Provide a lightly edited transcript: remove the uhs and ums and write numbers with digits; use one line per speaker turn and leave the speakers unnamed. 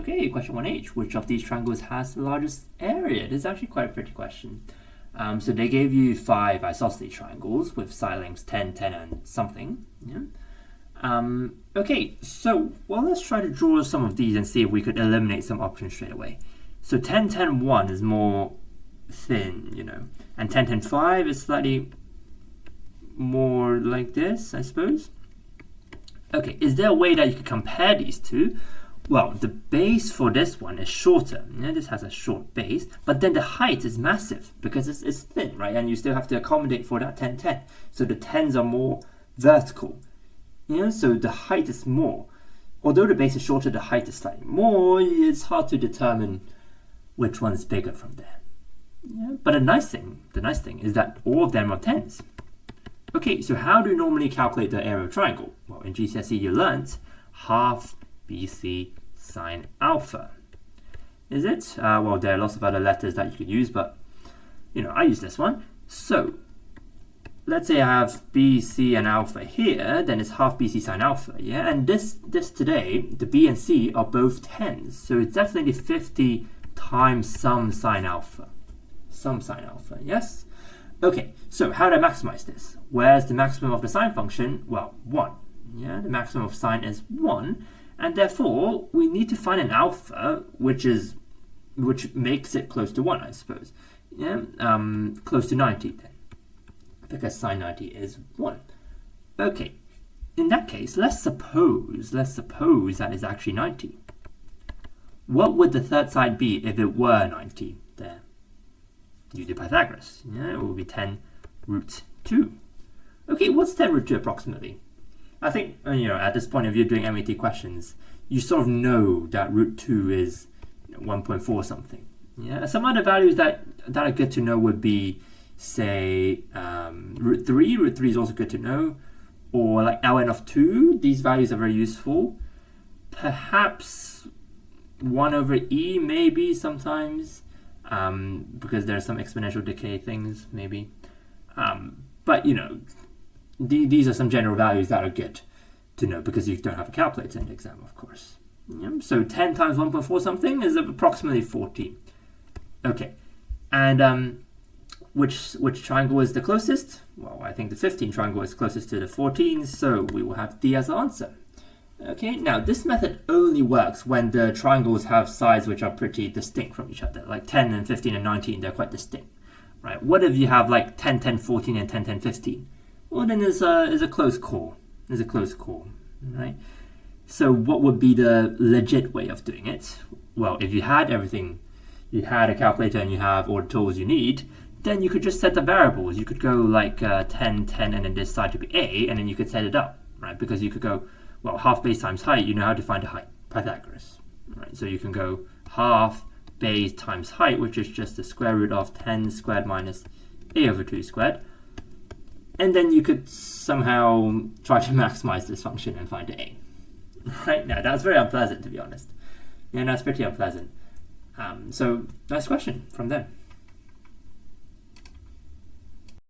Okay, question 1H. Which of these triangles has the largest area? This is actually quite a pretty question. So they gave you 5 isosceles triangles with side lengths 10, 10, and something. Yeah. Okay, so let's try to draw some of these and see if we could eliminate some options straight away. So 10, 10, 1 is more thin, and 10, 10, 5 is slightly more like this, I suppose. Okay, is there a way that you could compare these two? Well, the base for this one is shorter. This has a short base, but then the height is massive because it's thin, right? And you still have to accommodate for that 10, 10. So the 10s are more vertical. So the height is more. Although the base is shorter, the height is slightly more. It's hard to determine which one's bigger from there. But the nice thing is that all of them are 10s. Okay, so how do you normally calculate the area of a triangle? Well, in GCSE you learnt half BC sine alpha. Is it? Well, there are lots of other letters that you could use, but I use this one. So let's say I have BC and alpha here, then it's half BC sine alpha, yeah? And this today, the B and C are both 10s, so it's definitely 50 times some sine alpha. Some sine alpha, yes? Okay, so how do I maximize this? Where's the maximum of the sine function? Well, 1. Yeah, the maximum of sine is 1, and therefore we need to find an alpha which makes it close to 1, I suppose. Yeah, close to 90 then, because sine 90 is 1. Okay, in that case, let's suppose that is actually 90. What would the third side be if it were 90 there? You do Pythagoras. Yeah, it will be 10 root 2. Okay, what's 10 root 2 approximately? I think, at this point, if you're doing MET questions, you sort of know that root 2 is 1.4 something. Yeah, some other values that are good to know would be, say, root 3. Root 3 is also good to know. Or like ln of 2. These values are very useful. Perhaps 1 over e, maybe sometimes. Because there are some exponential decay things, maybe. But, these are some general values that are good to know because you don't have a calculator in the exam, of course. So 10 times 1.4 something is approximately 14. Okay, and which triangle is the closest? Well, I think the 15 triangle is closest to the 14, so we will have D as the answer. Okay, now this method only works when the triangles have sides which are pretty distinct from each other, like 10 and 15 and 19, they're quite distinct, right? What if you have like 10, 10, 14 and 10, 10, 15? Well, then it's a close call. It's a close call, right? So what would be the legit way of doing it? Well, if you had everything, you had a calculator and you have all the tools you need, then you could just set the variables. You could go like 10, 10, and then this side to be A, and then you could set it up, right? Because you could go, well, half base times height, you know how to find the height, Pythagoras, right? So you can go half base times height, which is just the square root of 10 squared minus A over 2 squared. And then you could somehow try to maximize this function and find the A. Right? Now, that's very unpleasant, to be honest. Yeah, that's pretty unpleasant. So, nice question from them.